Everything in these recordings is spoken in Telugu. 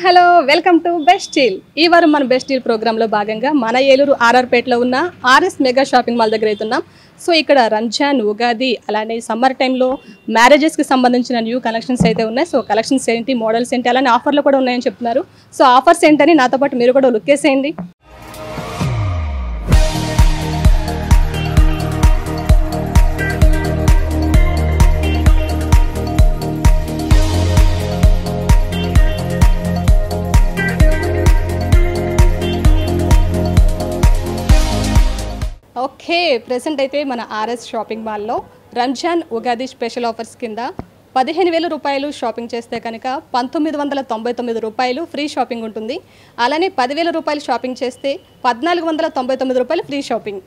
Hello welcome to best deal. ఈ వారం మన బెస్ట్ డీల్ ప్రోగ్రాంలో భాగంగా మన ఏలూరు ఆర్ఆర్పేటలో ఉన్న ఆర్ఎస్ మెగా షాపింగ్ మాల్ దగ్గర అవుతున్నాం. సో ఇక్కడ రంజాన్, ఉగాది అలానే సమ్మర్ టైంలో మ్యారేజెస్కి సంబంధించిన న్యూ కలెక్షన్స్ అయితే ఉన్నాయి. సో కలెక్షన్స్ ఏంటి, మోడల్స్ ఏంటి, అలానే ఆఫర్లు కూడా ఉన్నాయని చెప్తున్నారు. సో ఆఫర్స్ ఏంటని నాతో పాటు మీరు కూడా లుక్ వేసేయండి. ఓకే, ప్రెసెంట్ అయితే మన ఆర్ఎస్ షాపింగ్ మాల్లో రంజాన్ ఉగాది స్పెషల్ ఆఫర్స్ కింద 15,000 రూపాయలు షాపింగ్ చేస్తే కనుక 1999 రూపాయలు ఫ్రీ షాపింగ్ ఉంటుంది. అలానే 10,000 రూపాయలు షాపింగ్ చేస్తే 1499 రూపాయలు ఫ్రీ షాపింగ్.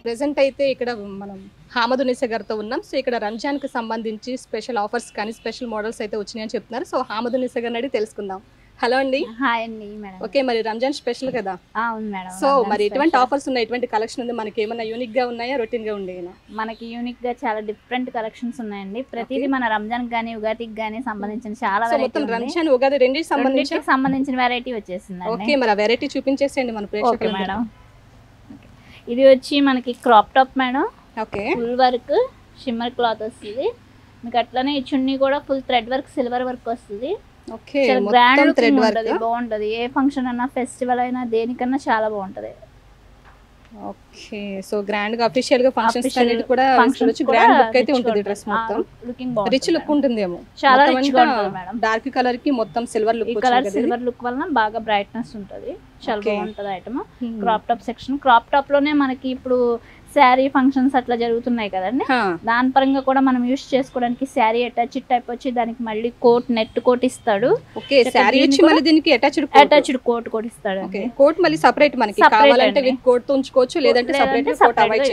ప్రెసెంట్ అయితే ఇక్కడ మనం హామదునిసా గారితో ఉన్నాం. సో ఇక్కడ రంజాన్కి సంబంధించి స్పెషల్ ఆఫర్స్ కానీ స్పెషల్ మోడల్స్ అయితే వచ్చినాయని చెప్తున్నారు. సో హామదునిసా గారిని అడిగి తెలుసుకుందాం. హలో అండి. హాయ్ అండి మేడం. ఓకే, మరి రంజాన్ స్పెషల్ కదా? అవును మేడం. సో మరి ఎటువంటి ఆఫర్స్ ఉన్నాయి, ఎటువంటి కలెక్షన్ ఉంది, మనకి ఏమైనా యూనిక్ గా ఉన్నాయా, రొటీన్ గా ఉండేనా? మనకి యూనిక్ గా చాలా డిఫరెంట్ కలెక్షన్స్ ఉన్నాయండి. ప్రతిదీ మన రంజాన్ గానీ ఉగాదికి గానీ సంబంధించిన చాలా మొత్తం రంజాన్ ఉగాది రెండింటికి సంబంధించిన వెరైటీ వచ్చేసింది. ఓకే, మరి ఆ వెరైటీ చూపించేసేయండి మన ప్రేక్షకులకు. మేడం ఇది వచ్చి మనకి crop top madam. Okay, full work shimmer cloth వస్తుంది మీకు. అట్లానే ఈ చున్నీ కూడా full thread work, silver work వస్తుంది. ఓకే, గ్రాండ్ థ్రెడ్ వర్క్ బాగుంటది. ఏ ఫంక్షన్ అయినా ఫెస్టివల్ అయినా దేనికన్నా చాలా బాగుంటది. ఓకే, సో గ్రాండ్ గా అఫీషియల్ గా ఫంక్షన్స్ అన్నిటి కూడా గ్రాండ్ లుక్ అయితే ఉంటుంది. డ్రెస్ మొత్తం లుకింగ్ రిచ్ లుక్ ఉంటుందేమో. చాలా రిచ్ గా ఉంటుంది మేడం. డార్క్ కలర్ కి మొత్తం silver look, colour silver look వలన బాగా బ్రైట్నెస్ ఉంటది. చాలా బాగుంటది item. Crop top section, crop top లోనే మనకి ఇప్పుడు శారీ ఫంక్షన్స్ అట్లా జరుగుతున్నాయి కదండి. దాని పరంగా కూడా మనం యూస్ చేసుకోవడానికి శారీ అటాచ్ టైప్ వచ్చి దానికి మళ్ళీ కోట్, నెట్ కోట్ ఇస్తాడు. ఓకే, శారీ వచ్చి మళ్ళీ దీనికి అటాచ్డ్ కోట్ కూడా ఇస్తాడు. ఓకే, కోట్ మళ్ళీ సెపరేట్ మనకి కావాలంటే విత్ కోట్ తో ఉంచుకోవచ్చు, లేదంటే సెపరేట్ కోట్ అవాయిడ్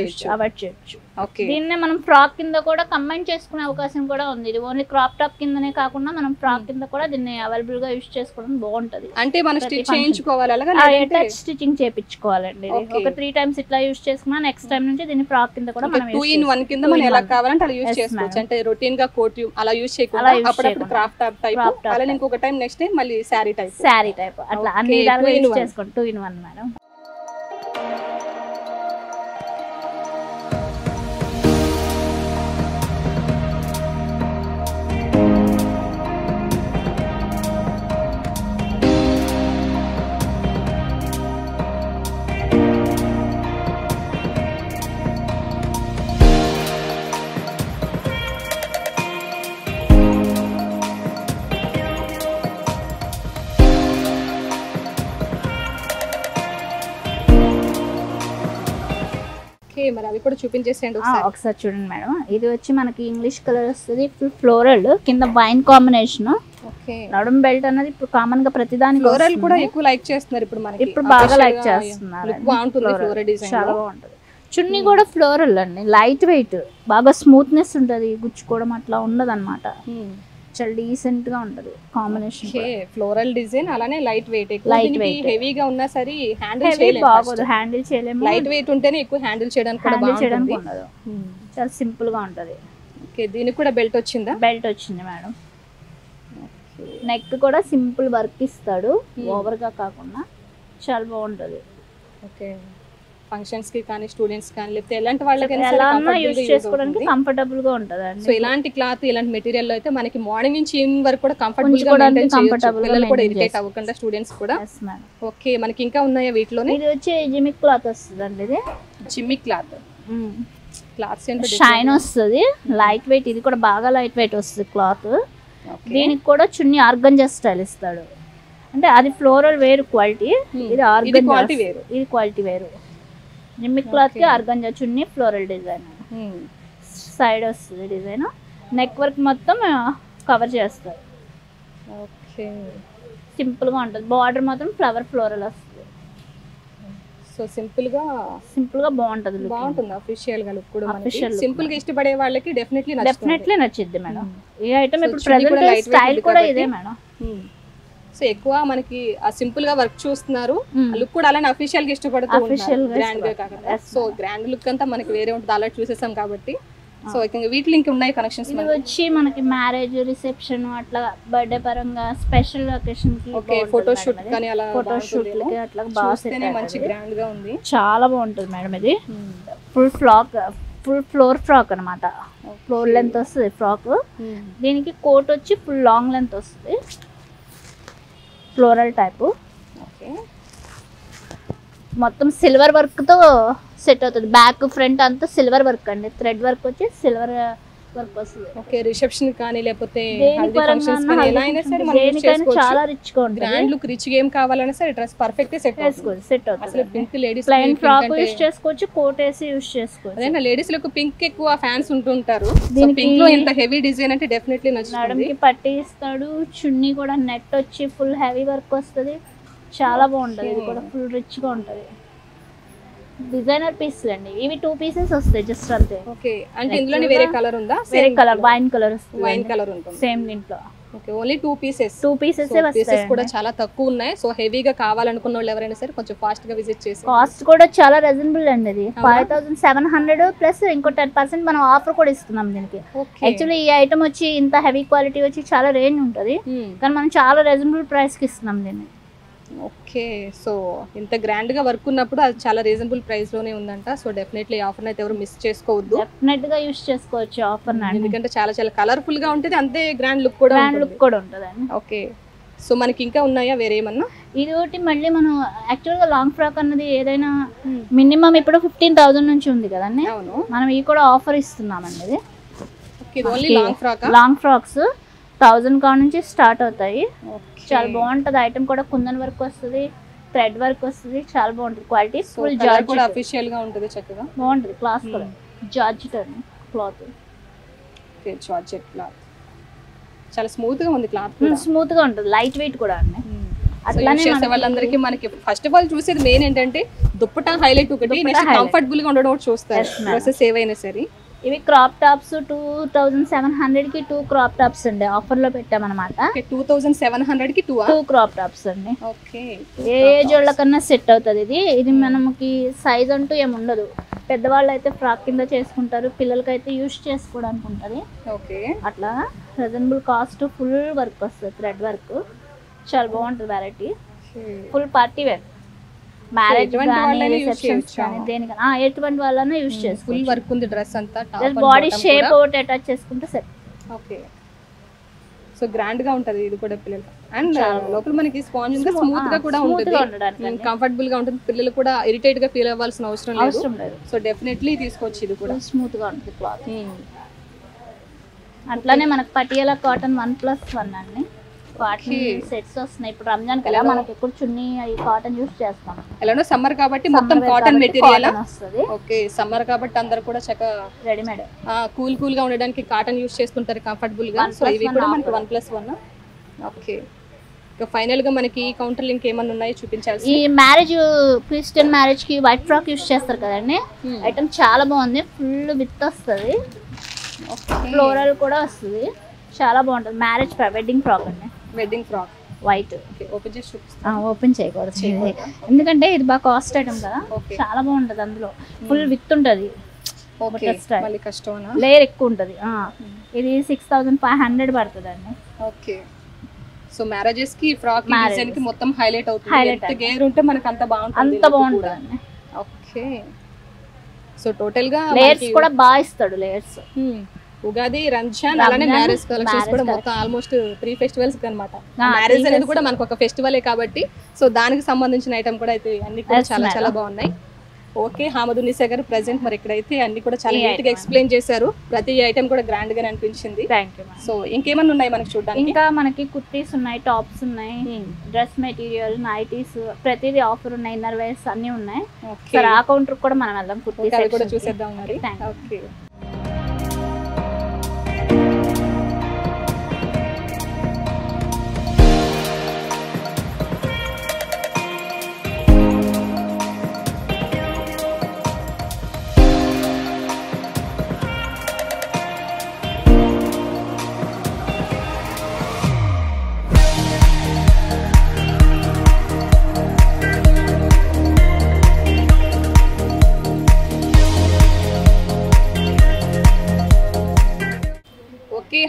చేయొచ్చు. ఓకే, దీన్నే మనం ఫ్రాక్ కింద కూడా కంబైన్ చేసుకునే అవకాశం కూడా ఉంది. ఇది ఓన్లీ క్రాప్ టాప్ కిందనే కాకుండా మనం ఫ్రాక్ కింద కూడా దీన్ని అవైలబుల్ గా యూస్ చేసుకోవడం బాగుంటది. అంటే మనం స్టిచ్ చేయించుకోవాలి, అటాచ్ స్టిచింగ్ చేయించుకోవాలండి. ఒక 3 times ఇట్లా యూస్ చేసుకున్నా నెక్స్ట్ టైం నుంచి దీన్ని ఫ్రాక్ కింద కూడా మనం 2-in-1 కింద మనం ఎలా కావాలంటే అలా యూస్ చేసుకోవచ్చు. అంటే రొటీన్ గా కోట్ అలా యూస్ చేయకుండా అప్పుడప్పుడు క్రాఫ్ట్ టాప్ టైప్, అలానే ఇంకొక టైం నెక్స్ట్ టైం మళ్ళీ శారీ టైప్ అట్లా అన్ని విధాలుగా యూస్ చేసుకోండి. 2-in-1 madam. మరి అవి కూడా చూపించేసేయండి ఒకసారి చూడండి మేడం. ఇది వచ్చి మనకి ఇంగ్లీష్ కలర్ వస్తుంది, ఫుల్ ఫ్లోరల్ కింద వైన్ కాంబినేషన్. నడుం బెల్ట్ అనేది ఇప్పుడు కామన్ గా ప్రతిదానికి ఫ్లోరల్ కూడా ఎక్కువ లైక్ చేస్తున్నారు ఇప్పుడు మనకి. ఇప్పుడు బాగా లైక్ చేస్తున్నారు. చాలా బాగుంటది. చున్నీ కూడా ఫ్లోరల్ అండి, లైట్ వెయిట్, బాగా స్మూత్నెస్ ఉంటది, గుచ్చుకోవడం అట్లా ఉండదు అనమాట. చాలా డీసెంట్ గా ఉంటది కాంబినేషన్. ఫ్లోరల్ డిజైన్, అలానే లైట్ వెయిట్. హెవీగా ఉన్నా సరే హ్యాండిల్ చేయలేము. లైట్ వెయిట్ ఉంటేనే ఎక్కువ హ్యాండిల్ చేయడానికి కూడా బాగుంటుంది. చాలా సింపుల్ గా ఉంటది. ఓకే, దీనికి కూడా బెల్ట్ వచ్చిందా? బెల్ట్ వచ్చింది మేడం. నెక్ కూడా సింపుల్ వర్క్ ఇస్తాడు, ఓవర్ గా కాకుండా చాలా బాగుంటది. ఓకే, ఫంక్షన్స్ కి కానీ స్టూడెంట్స్ కానీ లేకపోతే ఎలాంటి వాళ్ళకైనా యూస్ చేసుకోవడానికి కంఫర్టబుల్ గా ఉంటదండి. సో ఇలాంటి క్లాత్, ఇలాంటి మెటీరియల్ లో అయితే మనకి మార్నింగ్ నుంచి ఈవినింగ్ వరకు కూడా కంఫర్టబుల్ గా మెయింటైన్ చేయొచ్చు. పిల్లలు కూడా ఇరిటేట్ అవ్వకుండా, స్టూడెంట్స్ కూడా. ఓకే, మనకి ఇంకా ఉన్నాయా వీటిలోనే? ఇది వచ్చి జిమ్మిక్ క్లాత్ వస్తుందండి. ఇది జిమ్మిక్ క్లాత్. క్లాత్స్ ఏంటో షైన్ వస్తుంది, లైట్ వెయిట్. ఇది కూడా బాగా లైట్ వెయిట్ వస్తుంది క్లాత్. దీనికి కూడా చున్నీ ఆర్గంజా స్టైల్ ఇస్తాడు. అంటే అది ఫ్లోరల్ వేరు క్వాలిటీ, ఇది ఆర్గంజా క్వాలిటీ వేరు. ఇది క్వాలిటీ వేరు. జిమ్మిక్ క్లాత్ కి ఆర్గంజా చున్నీ, ఫ్లోరల్ డిజైన్. సైడ్ వస్తుంది డిజైన్. నెక్ వర్క్ మొత్తం కవర్ చేస్తారు. ఓకే, సింపుల్ గా ఉంటుంది. బార్డర్ మాత్రం ఫ్లవర్ ఫ్లోరల్ వస్తుంది. సో సో సింపుల్ గా బాగుంటది బాగుంటుంది అఫీషియల్ గా లుక్ కూడా మనకి సింపుల్ గా ఇష్టపడే వాళ్ళకి డెఫినెట్లీ నచ్చిద్ది మేడం. ఈ ఐటమ్ ఇప్పుడు ప్రెజెంట్ స్టైల్ కూడా ఇదే మేడం. సో ఎక్కువ మనకి ఆ సింపుల్ గా వర్క్ చూస్తున్నారు, లుక్ కూడా అలానే అఫీషియల్ గా ఇష్టపడుతూ ఉంటారు, గ్రాండ్ గా కాకుండా. సో గ్రాండ్ లుక్ అంతా మనకి వేరే ఉంటుంది, అలా చూసేసాం కాబట్టి. సో వీటిలో ఇంకా ఉన్నాయి కనెక్షన్స్. ఇది వచ్చి మనకి మ్యారేజ్, రిసెప్షన్, అట్లా బర్త్డే పరంగా స్పెషల్ అకేషన్ కి, ఓకే ఫోటోషూట్ కానీ అలా ఫోటోషూట్ కి అట్లా బాగా మంచి గ్రాండ్ గా ఉంది. చాలా బాగుంటుంది మేడం. ఇది ఫుల్ ఫ్లోర్ ఫ్రాక్ అన్నమాట. ఫ్లోర్ లెంత్ వస్తుంది ఫ్రాక్. దీనికి కోట్ వచ్చి ఫుల్ లాంగ్ లెంత్ వస్తుంది, ఫ్లోరల్ టైపు. ఓకే మొత్తం సిల్వర్ వర్క్ తో సెట్ అవుతుంది. బ్యాక్ ఫ్రంట్ అంతా సిల్వర్ వర్క్ అండి. థ్రెడ్ వర్క్ వచ్చి సిల్వర్ వర్క్ వస్తుంది. ఓకే రిసెప్షన్ కానీ లేకపోతే హల్దీ ఫంక్షన్స్ కానీ ఎలా అయినా సరే మనం యూస్ చేసుకోవచ్చు. చాలా రిచ్ గా ఉంటుంది. గ్రాండ్ లుక్ రిచ్ గా ఏం కావాలన్నా సరే డ్రెస్ పర్ఫెక్ట్ సెట్ అవుతుంది. అసలు pink ladies plain frock use చేసుకోవచ్చు, కోట్ వేసి యూస్ చేసుకోవచ్చు. అదేనా లేడీస్ లకు పింక్ ఎక్కువ ఫ్యాన్స్ ఉంటుంటారు. పింక్ లో ఇంత హెవీ డిజైన్ అంటే డెఫినెట్లీ నచ్చుతుంది. మేడం కి పట్టి ఇస్తాడు, చున్నీ కూడా నెట్ వచ్చి ఫుల్ హెవీ వర్క్ వస్తుంది. చాలా బాగుంటది. ఇది కూడా ఫుల్ రిచ్ గా ఉంటది. డిజైనర్ పీస్లు అండి ఇవి. 2 పీసెస్ వస్తాయి జస్ట్ అంతే. ఓకే అంటే ఇందులో వేరే కలర్ ఉందా? వేరే కలర్ వైన్ కలర్ వస్తుంది. వైన్ కలర్ ఉంటుంది సేమ్ దీంట్లో. Okay only 2 pieces. 2 pieces pieces కూడా చాలా తక్కువ ఉన్నాయి. సో హెవీగా కావాలనుకున్న వాళ్ళు ఎవరైనా సరే కొంచెం ఫాస్ట్ గా విజిట్ చేసి. కాస్ట్ కూడా చాలా రీజనబుల్ అండి. ఇది 5700 ప్లస్ ఇంకో 10% మనం ఆఫర్ కూడా ఇస్తున్నాం దీనికి. యాక్చువల్లీ ఈ ఐటమ్ వచ్చి ఇంత హెవీ క్వాలిటీ వచ్చి చాలా రేంజ్ ఉంటుంది, కానీ మనం చాలా రీజనబుల్ ప్రైస్ కి ఇస్తున్నాం దీన్ని. ఓకే సో ఇంత గ్రాండ్ గా వర్క్ ఉన్నప్పుడు అది చాలా రీజనబుల్ ప్రైస్ లోనే ఉందంట. సో డెఫినెట్లీ ఆఫర్ అయితే ఎవరు మిస్ చేసుకోవద్దు. డెఫినెట్ గా యూస్ చేసుకోవచ్చు ఆఫర్, ఎందుకంటే చాలా చాలా కలర్ఫుల్ గా ఉంటుంది, అంతే గ్రాండ్ లుక్ కూడా ఉంటుంది. ఓకే సో మనకి ఇంకా ఉన్నాయా వేరే ఏమన్నా? ఇది ఒకటి మళ్ళీ మనం యాక్చువల్ గా లాంగ్ ఫ్రాక్ అన్నది ఏదైనా మినిమం ఇప్పుడు 15,000 నుంచి ఉంది కదండి. మనం ఈ కూడా ఆఫర్ ఇస్తున్నామండి. ఇది లాంగ్ ఫ్రాక్స్ 1000 కా నుంచి స్టార్ట్ అవుతాయి. చాలా బాగుంటది. ఐటమ్ కూడా కుందన్ వర్క్ వస్తుంది, థ్రెడ్ వర్క్ వస్తుంది. చాలా బాగుంటుంది క్వాలిటీ. ఫుల్ జార్జ్ కూడా అఫీషియల్ గా ఉంటుంది, చక్కగా బాగుంటుంది. క్లాస్ కూడా georgette cloth. Okay georgette cloth చాలా స్మూత్ గా ఉంది. క్లాత్ స్మూత్ గా ఉంటుంది, లైట్ వెయిట్ కూడా అండి. అట్లానే వాళ్ళందరికీ మనకి ఫస్ట్ ఆఫ్ ఆల్ చూసేది మెయిన్ ఏంటంటే దుప్పటా హైలైట్ ఒకటి, నెక్స్ట్ కంఫర్టబుల్ గా ఉండడం ఒకటి చూస్తారు డ్రెస్సెస్ ఏవైనా సరే. ఇవి క్రాప్ టాప్స్ 2700 కి 2 క్రాప్ టాప్స్ అండి ఆఫర్ లో పెట్టామన్నమాట. 2700 కి 2 క్రాప్ టాప్స్ అండి. ఓకే ఏ ఏజ్ వాళ్ళకన్నా సెట్ అవుతుంది ఇది. ఇది మనకి సైజ్ అంటూ ఏమి ఉండదు. పెద్దవాళ్ళు అయితే ఫ్రాక్ కింద చేసుకుంటారు, పిల్లలకైతే యూస్ చేసుకోవడానికి ఉంటుంది. ఓకే అట్లా రీజనబుల్ కాస్ట్. ఫుల్ వర్క్ వస్తుంది, థ్రెడ్ వర్క్. చాలా బాగుంటుంది variety. Full party wear, marriage కానీ రిసెప్షన్స్ కానీ దేనికైనా ఎటువంటి వాళ్ళైనా యూస్ చేసుకోవచ్చు. ఫుల్ వర్క్ ఉంది డ్రెస్ అంతా. బాడీ షేప్ ఒకటి అటాచ్ చేసుకుంటే సెట్. ఓకే సో గ్రాండ్ గా ఉంటది ఇది కూడా పిల్లలకి. అండ్ లోపల మనకి స్పాంజ్ ఉంది, స్మూత్ గా కూడా ఉంటుంది, కంఫర్టబుల్ గా ఉంటుంది. పిల్లలు కూడా ఇరిటేట్ గా ఫీల్ అవ్వాల్సిన అవసరం లేదు. సో డెఫినెట్లీ తీసుకోవచ్చు. ఇది కూడా స్మూత్ గా ఉంటుంది క్లాత్. అట్లానే మనకు పటియాలా కాటన్ 1+1 అండి. కాటన్ సెట్స్ వస్తున్నాయి ఇప్పుడు రంజాన్ కదా, మనకి ఎక్కువ చున్నీ అవి కాటన్ యూస్ చేస్తాం. ఎలానో సమ్మర్ కాబట్టి మొత్తం కాటన్ మెటీరియల్ వస్తుంది. ఓకే సమ్మర్ కాబట్టి అందరు కూడా చక్కగా రెడీమేడ్ కూల్ గా ఉండడానికి కాటన్ యూస్ చేస్తుంటారు కంఫర్టబుల్ గా. సో ఇవి కూడా మనకి 1+1. ఓకే ఫైనల్ గా మనకి కౌంటర్ లింక్ ఏమన్నా ఉన్నాయో చూపించాలి. ఈ మ్యారేజ్ క్రిస్టియన్ మ్యారేజ్ కి వైట్ ఫ్రాక్ యూస్ చేస్తారు కదండి. ఐటమ్ చాలా బాగుంది, ఫుల్ విత్ వస్తుంది, ఫ్లోరల్ కూడా వస్తుంది. చాలా బాగుంటుంది. మ్యారేజ్ వెడ్డింగ్ ఫ్రాక్ అండి. Wedding frock white. ఓపెన్ చేసి ఓపెన్ చేయకూడదు ఎందుకంటే ఇది బాగా కాస్ట్ ఐటమ్ కదా. చాలా బాగుంటది. అందులో ఫుల్ విత్ ఉంటది, లేయర్ ఎక్కువ ఉంటది. ఇది 6500 పడుతుంది అండి. ఓకే సో మ్యారేజెస్ కి ఫ్రాక్ డిజైన్ కి మొత్తం హైలైట్ అవుతుంది. హైలైట్ గేర్ ఉంటే మనకి అంత బాగుంటుంది అండి. ఓకే సో టోటల్ గా లేయర్స్ కూడా బాగా ఇస్తాడు. లేయర్స్ ఉగాది, రంజాన్ అలానే మ్యారేజ్ కలెక్షన్స్ కూడా మొత్తం ఆల్మోస్ట్ 3 ఫెస్టివల్స్ అన్నమాట. మ్యారేజ్ అనేది కూడా మనకు ఒక ఫెస్టివలే కాబట్టి సో దానికి సంబంధించిన ఐటమ్ కూడా అయితే అన్ని కూడా చాలా చాలా బాగున్నాయి. ఓకే హామదునిసా గారు ప్రెసెంట్ మరి ఇక్కడైతే అన్ని కూడా చాలా నీట్ గా ఎక్స్ప్లెయిన్ చేశారు. ప్రతి ఐటమ్ కూడా గ్రాండ్ గా అనిపించింది. సో ఇంకేమన్నా ఉన్నాయి మనకి చూడడానికి? ఇంకా మనకి కుర్తీస్ ఉన్నాయి, టాప్స్ ఉన్నాయి, డ్రెస్ మెటీరియల్, నైటీస్, ప్రతిదీ ఆఫర్ ఉన్నాయి, ఇన్నర్ వేర్స్ అన్ని ఉన్నాయి. సరే ఆ కౌంటర్ కూడా మనం వెళ్దాం, కుర్తీస్ కూడా చూసేద్దాం మరి. ఓకే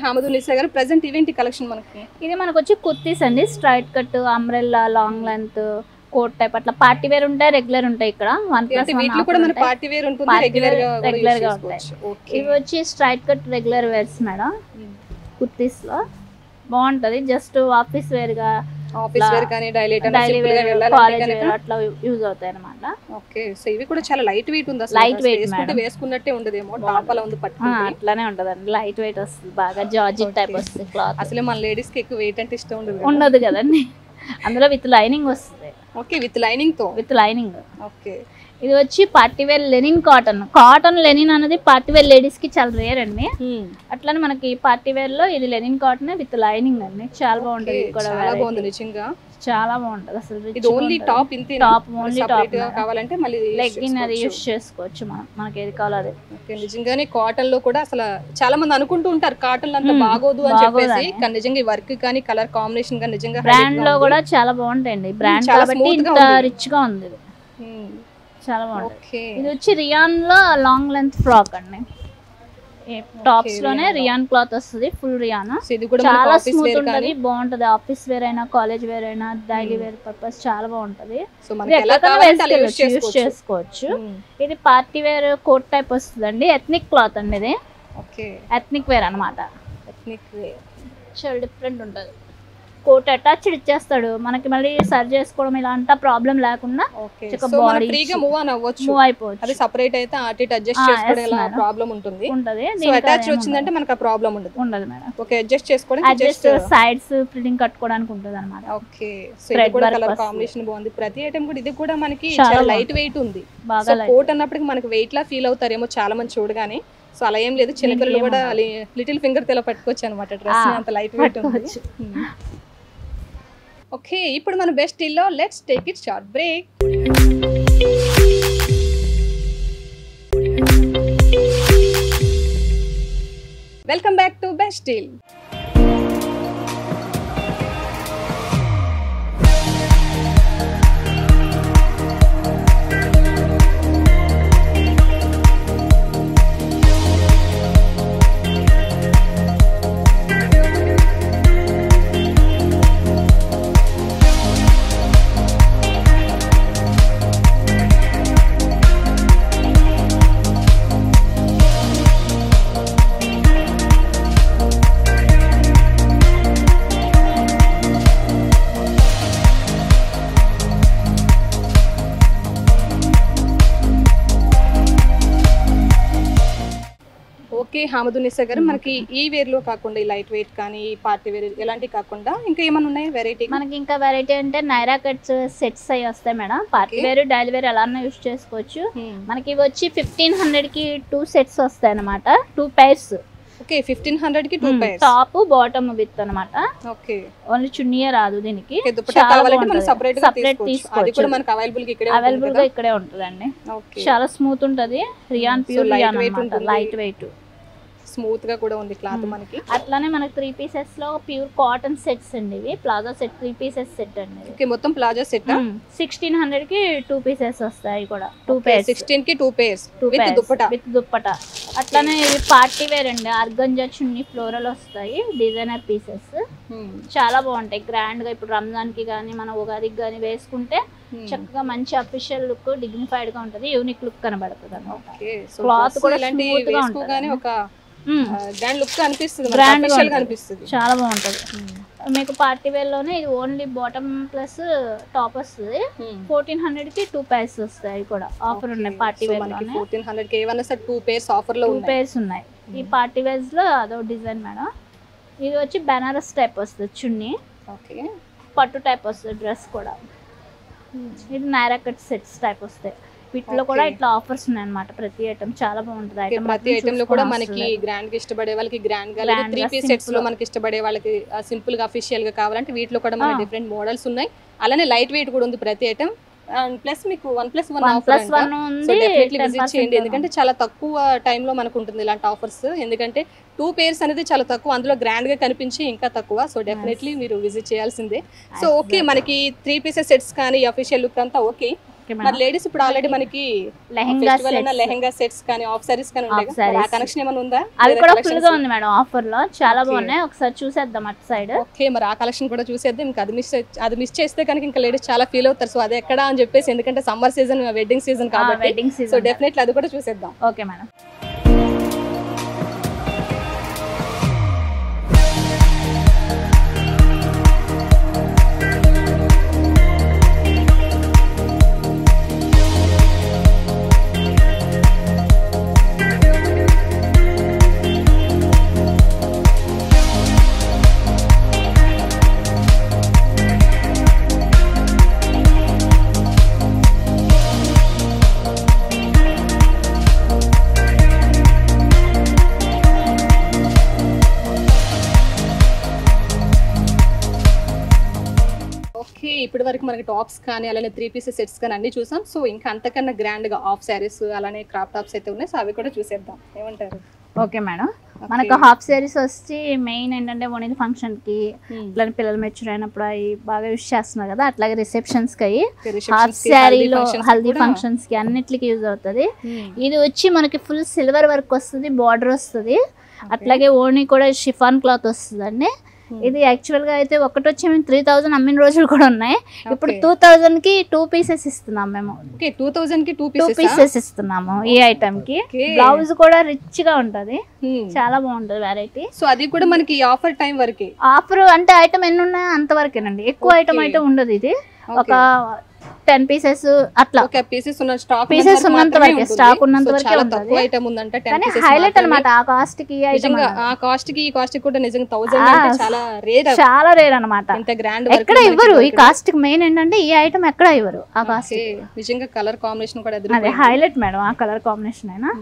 హామదునిసా గారు ప్రెజెంట్ ఈవెంట్ కలెక్షన్ మనకి ఇది మనకు వచ్చి కుర్తీస్ అండి, straight cut, umbrella, long length, coat type అట్లా పార్టీ వేర్ ఉంటాయి, రెగ్యులర్ ఉంటాయి. ఇక్కడ 1+1 వీటిలో కూడా మన పార్టీ వేర్ ఉంటుంది, రెగ్యులర్ గా ఉంటాయి. ఇవి వచ్చి straight cut regular wears madam. Kurtis లో బాగుంటది, జస్ట్ ఆఫీస్ వేర్ గా, ఆఫీస్ వేర్ కానీ డైలీ అట్లా యూజ్ అవుతాయి అన్నమాట. ఓకే, సో ఇవి కూడా చాలా లైట్ వెయిట్ ఉంది, అసలు లైట్ వెయిట్ మేడం, వేసుకున్నట్టే ఉండదేమో, టాప్ అలా ఉంది పట్టుకుంటే అట్లానే ఉంటదండి. లైట్ వెయిట్ వస్తుంది, బాగా జార్జెట్ టైప్ వస్తుంది క్లాత్. అసలు మన లేడీస్ కి ఎక్కువ వెయిట్ అంటే ఇష్టం ఉండదు కదండి, అందులో విత్ లైనింగ్ వస్తుంది. ఓకే, విత్ లైనింగ్ తో, విత్ లైనింగ్. ఓకే, ఇది వచ్చి party wear linen cotton linen అనేది పార్టీ వేర్ లేడీస్ కి చాలా రేర్ అండి. అట్లానే మనకి పార్టీ వేర్ లో ఇది లెనిన్ కాటన్ విత్ లైనింగ్ అండి, చాలా బాగుంటది. చాలా బాగుంది నిజంగా, చాలా బాగుంటది అసలు. ఇది ఓన్లీ టాప్ ఇంతే, టాప్ ఓన్లీ టాప్ కావాలంటే మళ్ళీ లెగ్గిన్ అది యూస్ చేసుకోవచ్చు మనం, మనకి ఏది కావాలో అది. ఓకే, నిజంగానే కాటన్ లో కూడా అసలు చాలా మంది అనుకుంటూ ఉంటారు కాటన్ అంతా బాగోదు అని చెప్పేసి, కానీ నిజంగా ఈ వర్క్ కానీ కలర్ కాంబినేషన్ కానీ నిజంగా బ్రాండ్ లో కూడా చాలా బాగుంటాయండి. బ్రాండ్ కాబట్టి ఇంత రిచ్ గా ఉంది, చాలా బాగుంటుంది. ఇది వచ్చి రియాన్ లో లాంగ్ లెంత్ ఫ్రాక్ అండి, టాప్స్ లోనే రియాన్ క్లాత్ వస్తుంది, ఫుల్ రియాన్. చాలా స్మూత్ ఉంటది, బాగుంటది. ఆఫీస్ వేర్ అయినా, కాలేజ్ వేర్ అయినా, డైలీ వేర్ పర్పస్ చాలా బాగుంటది, యూస్ చేసుకోవచ్చు. ఇది పార్టీ వేర్ కోట్ టైప్ వస్తుంది అండి, ఎథ్నిక్ క్లాత్ అండి ఇది. ఎథ్నిక్ వేర్ అనమాట, చాలా డిఫరెంట్ ఉంటది. కోట్ అటాచ్డ్ ఇచ్చేస్తాడు మనకి, మళ్ళీ సర్చ్ చేసుకోవడం ఇలాంటి ప్రాబ్లం లేకుండా మూవ్ అయిపోవచ్చు. అది సెపరేట్ అయితే అటు ఇటు అడ్జస్ట్ చేసుకోవడం ప్రాబ్లం ఉంటుంది. సో అటాచ్ వచ్చిందంటే మనకు ఆ ప్రాబ్లం ఉండదు మేడం. ఓకే, అడ్జస్ట్ చేసుకోవడం, జస్ట్ సైడ్స్ ప్రింటింగ్ కట్టుకోవడానికి ఉంటుంది అన్నమాట. ఓకే, సో ఇది కూడా కలర్ కాంబినేషన్ బాగుంది. ప్రతి ఐటమ్ కూడా ఇది కూడా మనకి చాలా లైట్ వెయిట్ ఉంది. సో కోట్ అన్నప్పటికి మనకి వెయిట్ లా ఫీల్ అవుతారేమో చాలా మంది చూడగానే, సో అలా ఏం లేదు, చిన్నపిల్లలు కూడా లిటిల్ ఫింగర్ తెల పట్టుకోవచ్చు అనమాట, డ్రెస్ అంత లైట్ వెయిట్ ఉంది. ఓకే, ఇప్పుడు మన బెస్ట్ డీల్లో let's take it short break. Welcome back to best deal. Okay, Hamadunisa గారు మనకి ఈ వేర్ లో కాకుండా ఈ లైట్ వెయిట్ కానీ పార్టీ వేర్ ఇలాంటివి కాకుండా ఇంకా ఏమైనా ఉన్నాయి వెరైటీ? మనకి ఇంకా వెరైటీ అంటే నైరా కట్స్ సెట్స్ అవి వస్తాయి madam. Party wear, daily wear ఎలా యూస్ చేసుకోవచ్చు. మనకి ఇవి వచ్చి 1500 కి 2 సెట్స్ వస్తాయి అనమాట, 2 pairs. ఓకే, 1500 కి 2 pairs, టాప్ బాటమ్ విత్ అనమాట. ఓకే, ఓన్లీ చున్నీయే రాదు దీనికి, సెపరేట్ తీసుకోవచ్చు. అది కూడా మనకి అవైలబుల్ గా ఇక్కడే ఉంటుందండి. చాలా స్మూత్ ఉంటది, రియాన్ ప్యూర్ రియాన్ అన్నమాట, లైట్ వెయిట్, స్మూత్ గా కూడా ఉంది క్లాత్ మనకి. అట్లానే మనకి 3 pieces లో ప్యూర్ కాటన్ సెట్స్ అండి, ఇవి ప్లాజా సెట్ 3 pieces సెట్ అండి. ఓకే, మొత్తం ప్లాజా సెట్ 1600 కి 2 pieces వస్తాయి కూడా, 2 pairs. 16 కి 2 pairs విత్ దుప్పటా. అట్లానే ఇవి పార్టీ వేర్ అండి, ఆర్గంజా చున్నీ ఫ్లోరల్ వస్తాయి, డిజైనర్ పీసెస్. చాలా బాగుంటాయి, గ్రాండ్ గా. ఇప్పుడు రంజాన్ కి గానీ, మన ఉగాదికి గానీ వేసుకుంటే చక్కగా మంచి అఫీషియల్ లుక్, డిగ్నిఫైడ్ గా ఉంటది, యూనిక్ లుక్ కనబడుతుంది అన్నమాట. క్లాత్ కూడా స్మూత్ గా ఉంటుంది, ఒక గ్రాండ్ లుక్ అనిపిస్తుంది, చాలా బాగుంటది. మీకు పార్టీ వేర్ లోనే ఇది ఓన్లీ బాటమ్ ప్లస్ టాప్ వస్తుంది, 1400 కి 2 pairs వస్తాయి కూడా. ఆఫర్ ఉన్నాయి పార్టీ వేర్ లో, 1400 కి ఏవన్నా సార్ 2 pairs ఆఫర్ లో 2 pairs ఉన్నాయి. ఈ పార్టీ వేర్స్ లో అదో డిజైన్ మేడం. ఇది వచ్చి బెనారస్ టైప్ వస్తుంది చున్నీ, ఓకే, పట్టు టైప్ వస్తుంది డ్రెస్ కూడా. ఇది నైరా కట్ సెట్స్ టైప్ వస్తాయి. వీటిలో కూడా ఇట్లా ఆఫర్స్ ఉన్నాయి అన్నమాట, ప్రతి ఐటమ్ చాలా బాగుంటుంది. ప్రతి ఐటమ్ లో కూడా మనకి గ్రాండ్ గా ఇష్టపడే వాళ్ళకి గ్రాండ్ గా, 3 piece సెట్స్ లో మనకి ఇష్టపడే వాళ్ళకి సింపుల్ గా అఫీషియల్ గా కావాలంటే వీటిలో కూడా మనకి డిఫరెంట్ మోడల్స్ ఉన్నాయి. అలానే లైట్ వెయిట్ కూడా ఉంది ప్రతి ఐటమ్. ప్లస్ మీకు 1+1 ఆఫర్ ఉంది, సో డెఫినెట్లీ విజిట్ చేయండి, ఎందుకంటే చాలా తక్కువ టైం లో మనకు ఉంటుంది ఇలాంటి ఆఫర్స్. ఎందుకంటే 2 pairs అనేది చాలా తక్కువ, అందులో గ్రాండ్ గా కనిపించి ఇంకా తక్కువ. సో డెఫినెట్లీ మీరు విజిట్ చేయాల్సిందే. సో ఓకే, మనకి 3 pieces సెట్స్ కానీ అఫీషియల్ లుక్ అంతా ఓకే. మరి లేడీస్ ఇప్పుడు ఆల్రెడీ మనకి లెహంగా సెట్స్ కానీ ఆఫ్ సారీస్ కానీ ఉంటాయి, ఆ కనెక్షన్ ఏమైనా ఉందా? అది కూడా ఫుల్ గా ఉంది మేడం, ఆఫర్ లో చాలా బాగున్నాయి. ఒకసారి చూసేద్దాం అటు సైడ్. ఓకే, మరి ఆ కలెక్షన్ కూడా చూసేద్దాం. ఇంకా అది మిస్ చేస్తే కనుక ఇంకా లేడీస్ చాలా ఫీల్ అవుతారు. సో అది ఎక్కడ అని చెప్పేసి, ఎందుకంటే సమ్మర్ సీజన్, వెడ్డింగ్ సీజన్ కాబట్టి, సో డెఫినెట్లీ అది కూడా చూసేద్దాం. Okay madam. ఇప్పటి వరకు మనకి టాప్స్ కానీ అలానే 3 పీసెస్ సెట్స్ కానీ అన్ని చూసాం. సో ఇంకా అంతకన్నా గ్రాండ్ గా ఆఫ్ సారీస్ అలానే క్రాప్ టాప్స్ అయితే ఉన్నాయి. సో అవి కూడా చూసేద్దాం, ఏమంటారు? Okay madam. మనకు హాఫ్ సారీస్ వచ్చి మెయిన్ ఏంటంటే ఓన్లీ ఫంక్షన్ కి పిల్లలు మెచ్యూర్ అయినప్పుడు అవి బాగా యూజ్ చేస్తున్నారు కదా, అట్లాగే రిసెప్షన్స్ కి హాఫ్ సారీలో హల్దీ ఫంక్షన్స్ కి అన్నిటికి యూజ్ అవుతుంది. ఇది వచ్చి మనకి ఫుల్ సిల్వర్ వర్క్ వస్తుంది, బార్డర్ వస్తుంది, అట్లాగే ఓణి కూడా షిఫాన్ క్లాత్ వస్తుంది అండి. ఇది యాక్చువల్ గా అయితే ఒకటి వచ్చి మేము 3000 అమ్మిన రోజులు కూడా ఉన్నాయి. ఇప్పుడు 2000 కి 2 పీసెస్ ఇస్తున్నాం మేము. 2000 కి 2 పీసెస్ ఇస్తున్నాము. ఈ ఐటమ్ కి బ్లౌజ్ కూడా రిచ్ గా ఉంటది, చాలా బాగుంటది వెరైటీ. సో అది కూడా మనకి ఆఫర్ టైం వరకే. ఆఫర్ అంటే ఐటమ్ ఎన్ని ఉన్నాయో అంత వరకేనండి, ఎక్కువ ఐటమ్ అయితే ఉండదు. ఇది ఒక 10 పీసెస్ అట్లా పీసెస్ ఉన్నంత వరకే, స్టాక్ ఉన్నంత వరకే ఉంటుంది. ఐటమ్ ఉందంటే హైలైట్ అన్నమాట ఆ కాస్ట్ కి. ఆ కాస్ట్ కి ఈ కాస్ట్ కూడా నిజంగా 1000 అంటే చాలా రేర్ అన్నమాట. ఇంత గ్రాండ్ ఎక్కడ ఇవ్వరు ఈ కాస్ట్ కి. మెయిన్ ఏంటంటే ఈ ఐటమ్ ఎక్కడ ఇవ్వరు ఆ కాస్ట్. నిజంగా కలర్ కాంబినేషన్ కూడా అదే హైలైట్ మేడం, ఆ కలర్ కాంబినేషన్ అయినా.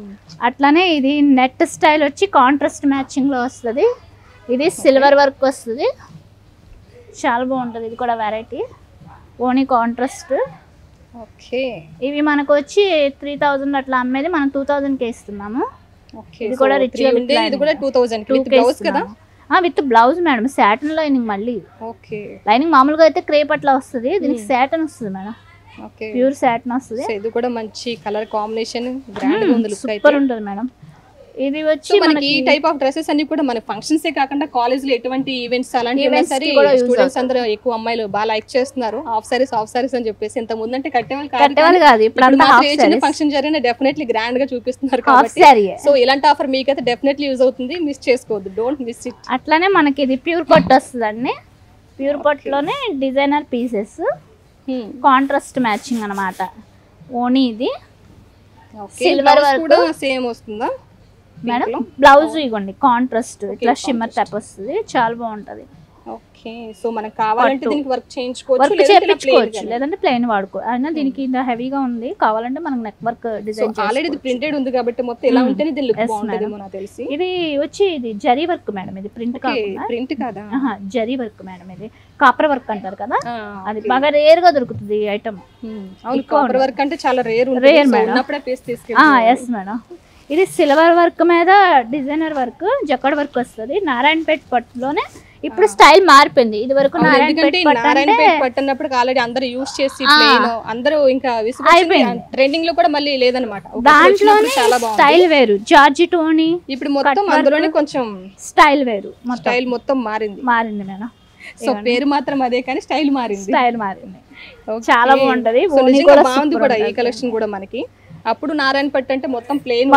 అట్లానే ఇది నెట్ స్టైల్ వచ్చి కాంట్రాస్ట్ మ్యాచింగ్ లో వస్తుంది. ఇది సిల్వర్ వర్క్ వస్తుంది, చాలా బాగుంటది. ఇది కూడా వెరైటీ ఓన్లీ కాంట్రాస్ట్. ఓకే, ఇవి మనకు వచ్చి 3000 అట్లా అమ్మేది మనం 2000 కే ఇస్తున్నాము. ఇది కూడా రిచ్ గా ఉంది. ఇది కూడా 2000 కి విత్ బ్లౌజ్ కదా? With blouse madam, satin lining. మళ్ళీ ఓకే, లైనింగ్ మామూలుగా అయితే క్రేప్ అట్లా వస్తుంది, దీనికి సాటిన్ వస్తుంది మేడం. ఓకే, ప్యూర్ సాటిన్ వస్తుంది. ఇది కూడా మంచి కలర్ కాంబినేషన్, గ్రాండ్ గా ఉంది, సూపర్ ఉంటుంది మేడం. ఇది వచ్చి మనకి ఈ టైప్ ఆఫ్ డ్రెస్సెస్ అన్ని కూడా మన ఫంక్షన్స్ ఏ కాకుండా కాలేజ్ లో ఎటువంటి ఈవెంట్స్ అలాంటివి స్టూడెంట్స్ అందరూ ఎక్కువ అమ్మాయిలు బాగా లైక్ చేస్తున్నారు. ఆఫ్ సారీస్ అని చెప్పేసి ఇంత ముందంటే కట్టేవాళ్ళు కాదు, ఇప్పుడు ఫంక్షన్ జరిగిన డెఫినెట్లీ గ్రాండ్ గా చూపిస్తున్నారు కాబట్టి. సో ఇలాంటి ఆఫర్ మీకైతే డెఫినెట్లీ యూజ్ అవుతుంది, మిస్ చేసుకోవద్దు, డోంట్ మిస్ ఇట్. అట్లానే మనకి ఇది ప్యూర్ పట్టు వస్తుందండి. ప్యూర్ పట్టులోనే డిజైనర్ పీసెస్, కాంట్రాస్ట్ మ్యాచింగ్ అన్నమాట. ఓనీ ఇది సిల్వర్ వర్క్ కూడా సేమ్ వస్తుందా మేడం? బ్లౌజ్ ఇవ్వండి కాంట్రాస్ట్ ఇట్లా షిమ్మర్ టైప్ వస్తుంది, చాలా బాగుంటది. ఓకే, సో మనకు కావాలంటే దీనికి వర్క్ చేయించుకోవచ్చు, లేదంటే ప్లెయిన్ వాడుకో. అయినా దీనికి ఇంత హెవీగా ఉంది, కావాలంటే మనకు నెక్ వర్క్ డిజైన్. ఆల్రెడీ ఇది ప్రింటెడ్ ఉంది కాబట్టి మొత్తం ఎలా ఉంటేనే దీని లుక్ బాగుంటదేమో నాకు తెలిసి. ఇది వచ్చి ఇది జరీ వర్క్ మేడం, ఇది ప్రింట్ కాకుండా. ప్రింట్ కాదా? జరీ వర్క్ మేడం, ఇది కాపర్ వర్క్ అంటారు కదా, అది బాగా రేర్ గా దొరుకుతుంది ఈ ఐటమ్. అవును, కాపర్ వర్క్ అంటే చాలా రేర్ మేడం. Yes madam. ఇది సిల్వర్ వర్క్ మీద డిజైనర్ వర్క్, జక్కడ్ వర్క్ వస్తుంది. నారాయణపేట పట్టులోనే ఇప్పుడు స్టైల్ మారిపోయింది. ఇది వరకు నారాయణపేట పట్టినప్పుడు ఆల్రెడీ అందరూ యూజ్ చేసి అందరూ ఇంకా ట్రెండింగ్ లో కూడా మళ్ళీ లేదనమాట. దాంట్లోనే స్టైల్ వేరు, జార్జి టోనీ. ఇప్పుడు మొత్తం అందులోనే కొంచెం స్టైల్ వేరు, స్టైల్ మొత్తం మారింది మేడం. సో పేరు మాత్రం అదే కానీ స్టైల్ మారింది. చాలా బాగుంటది, బాగుంది కూడా ఈ కలెక్షన్ కూడా మనకి. అప్పుడు నారాయణపేట అంటే మొత్తం ప్లెయిన్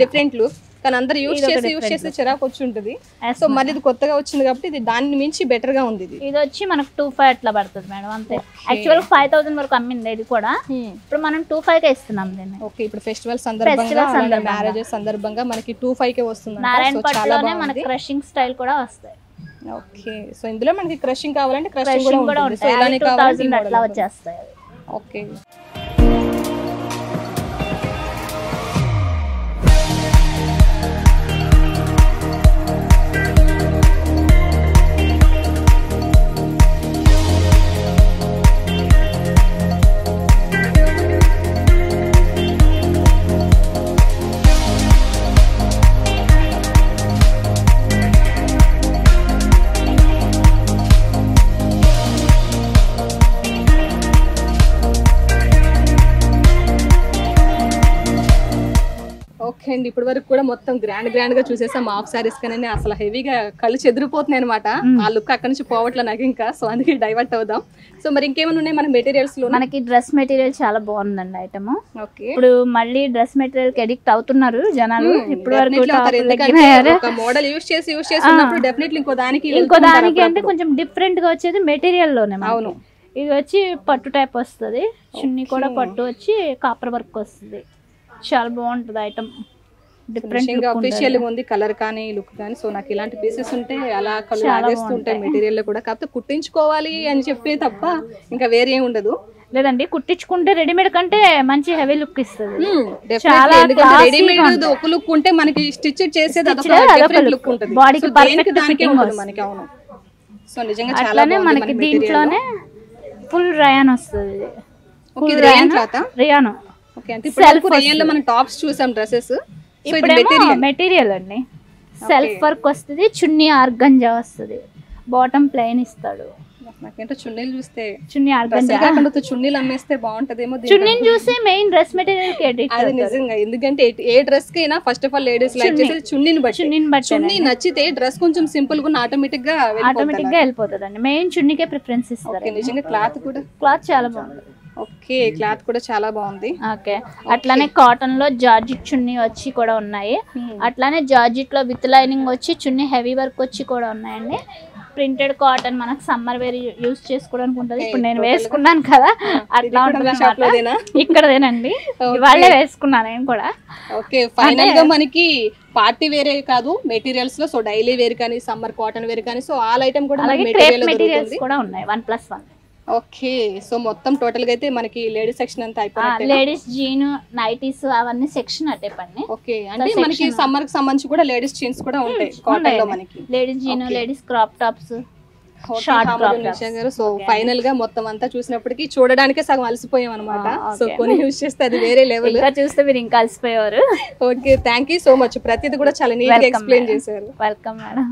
డిఫరెంట్ లుక్, కానీ అందరు యూజ్ చేసి చిరాకు వచ్చి ఉంటుంది. సో మరి ఇది కొత్తగా వచ్చింది కాబట్టి ఇది దాన్ని మించి బెటర్ గా ఉంది. ఇది వచ్చి మనకు 2500 అట్లా పడుతుంది మేడం, అంతే. యాక్చువల్ 5000 వరకు అమ్మింది ఇది కూడా, ఇప్పుడు మనం 2500 కే ఇస్తున్నాం దీన్ని. ఓకే, ఇప్పుడు ఫెస్టివల్ సందర్భంగా, మ్యారేజెస్ సందర్భంగా మనకి 2500 కే వస్తుంది. నారాయణపేటలోనే మనకి క్రషింగ్ స్టైల్ కూడా వస్తాయి. ఓకే, సో ఇందులో మనకి క్రషింగ్ కావాలంటే క్రషింగ్ కూడా ఉంటుంది. సో ఇలానే కావాలంటే అట్లా వచ్చేస్తాయి. ఓకే. ఓకే అండి, ఇప్పటి వరకు కూడా మొత్తం గ్రాండ్ గా చూసేసాం హాఫ్ సారీస్ కానీ అసలు హెవీగా కళ్ళు చెదిరిపోతున్నాయి అనమాట. ఆ లుక్ అక్కడి నుంచి పోవట్లే నాకు ఇంకా, సో అందుకే డైవర్ట్ అవుదాం. సో మరి ఇంకేమైనా ఉన్నాయి మన మెటీరియల్స్ లో? మనకి డ్రెస్ మెటీరియల్ చాలా బాగుందండి ఐటమ్. ఓకే, ఇప్పుడు మళ్ళీ డ్రెస్ మెటీరియల్ కి ఎడిక్ట్ అవుతున్నారు జనాలు. ఇప్పుడు వరకు ఒక మోడల్ యూస్ చేసి ఉన్నప్పుడు డెఫినెట్లీ ఇంకో దానికి అంటే కొంచెం డిఫరెంట్ గా వచ్చేది మెటీరియల్ లోనే. అవును, ఇది వచ్చి పట్టు టైప్ వస్తుంది, చున్నీ కూడా పట్టు వచ్చి కాపర్ వర్క్ వస్తుంది. చాలా బాగుంటది ఐటమ్, డిఫరెంట్ అఫీషియల్ ఉంది కలర్ కానీ లుక్ కానీ. సో నాకు ఇలాంటి పీసెస్ ఉంటే అలా కలర్ ఆగేస్తుంటాయి మెటీరియల్ లో కూడా, కాకపోతే కుట్టించుకోవాలి అని చెప్పి తప్ప ఇంకా వేరే ఏం ఉండదు. లేదండి, కుట్టించుకుంటే రెడీమేడ్ కంటే మంచి హెవీ లుక్ ఇస్తుంది. రెడీమేడ్ ఒక లుక్ ఉంటే మనకి స్టిచ్ చేసేది లుక్ ఉంటుంది, బాడీకి పర్ఫెక్ట్ ఫిట్టింగ్ మనకి. అవును, సో నిజంగా చాలా మనకి దీంట్లోనే ఫుల్ రయాన్ వస్తుంది. రియాన్ మనం టాప్స్ చూసాం, డ్రెస్సెస్. మెటీరియల్ అండి సెల్ఫ్ వర్క్ వస్తుంది, చున్నీ ఆర్గంజా వస్తుంది, బాటమ్ ప్లెయిన్ ఇస్తాడు. నాకేంటో చున్నీలు చూస్తే చున్నీ ఆర్గంజా చున్నీలు అమ్మేస్తే బాగుంటదేమో. చున్నీని చూసి మెయిన్ డ్రెస్ మెటీరియల్ కి ఎడిట్. అది నిజంగా, ఎందుకంటే ఏ డ్రెస్ కి అయినా first of all ladies like చేసేది చున్నీని బట్టి. చున్నీ నచ్చితే డ్రెస్ కొంచెం సింపుల్ గా ఆటోమేటిక్ గా వెళ్ళిపోతుందండి. మెయిన్ చున్నీకే ప్రిఫరెన్స్ ఇస్తారు. నిజంగా క్లాత్ చాలా బాగుంది. ఓకే, క్లాత్ కూడా చాలా బాగుంది. ఓకే, అట్లానే కాటన్ లో జార్జిట్ చున్నీ వచ్చి కూడా ఉన్నాయి. అట్లానే జార్జిట్ లో విత్ లైనింగ్ వచ్చి చున్నీ హెవీ వర్క్ వచ్చి కూడా ఉన్నాయండి. ప్రింటెడ్ కాటన్ మనకు సమ్మర్ వేర్ యూజ్ చేసుకోవడానికి ఉంటుంది. ఇప్పుడు నేను వేసుకున్నాను కదా, అట్లా ఉంటుంది. ఇక్కడదేనండి, ఇవాళే వేసుకున్నాను నేను కూడా. ఓకే, ఫైనల్ గా మనకి పార్టీ వేరే కాదు మెటీరియల్స్ లో, సో డైలీ వేర్ కానీ సమ్మర్ కాటన్ వేర్ కానీ, సో ఆల్ ఐటమ్ కూడా మెటీరియల్స్ కూడా ఉన్నాయి 1+1. ఓకే, సో మొత్తం టోటల్ గా అయితే మనకి లేడీస్ సెక్షన్ అంతా అయిపోయింది. లేడీస్ జీన్ నైటీస్ అవన్నీ సెక్షన్ అట్టేపండి. ఓకే, అంటే మనకి సమ్మర్ కి సంబంధించి కూడా లేడీస్ జీన్స్ కూడా ఉంటాయి కాటన్ లో మనకి. Ladies jean, ladies crop tops, short crop tops. So final గా మొత్తం అంతా చూసినప్పటికి చూడడానికే సగం అలసిపోయాం అనమాట. సో కొన్ని యూజ్ చేస్తే అది వేరే లెవెల్. ఇంకా చూస్తే మీరు ఇంకా అలసిపోయేవారు. Okay, thank you so much. ప్రతిది కూడా చాలా నీట్ గా ఎక్స్ప్లెయిన్ చేశారు. Welcome madam.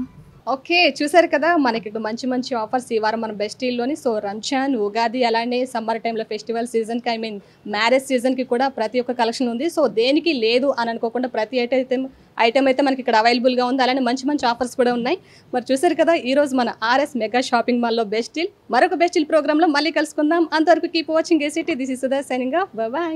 ఓకే, చూసారు కదా మనకి మంచి ఆఫర్స్ ఈ వారం మన బెస్ట్ డీల్లోని. సో రంజాన్, ఉగాది, అలానే సమ్మర్ టైంలో ఫెస్టివల్ సీజన్కి, మ్యారేజ్ సీజన్కి కూడా ప్రతి ఒక్క కలెక్షన్ ఉంది. సో దేనికి లేదు అని అనుకోకుండా ప్రతి ఐటమ్ అయితే మనకి ఇక్కడ అవైలబుల్గా ఉంది. అలానే మంచి ఆఫర్స్ కూడా ఉన్నాయి. మరి చూసారు కదా ఈరోజు మన ఆర్ఎస్ మెగా షాపింగ్ మాల్లో బెస్ట్ డీల్. మరొక బెస్ట్ డీల్ ప్రోగ్రాంలో మళ్ళీ కలుసుకుందాం. అంతవరకు keep watching ACT. This is Sudha signing off. By.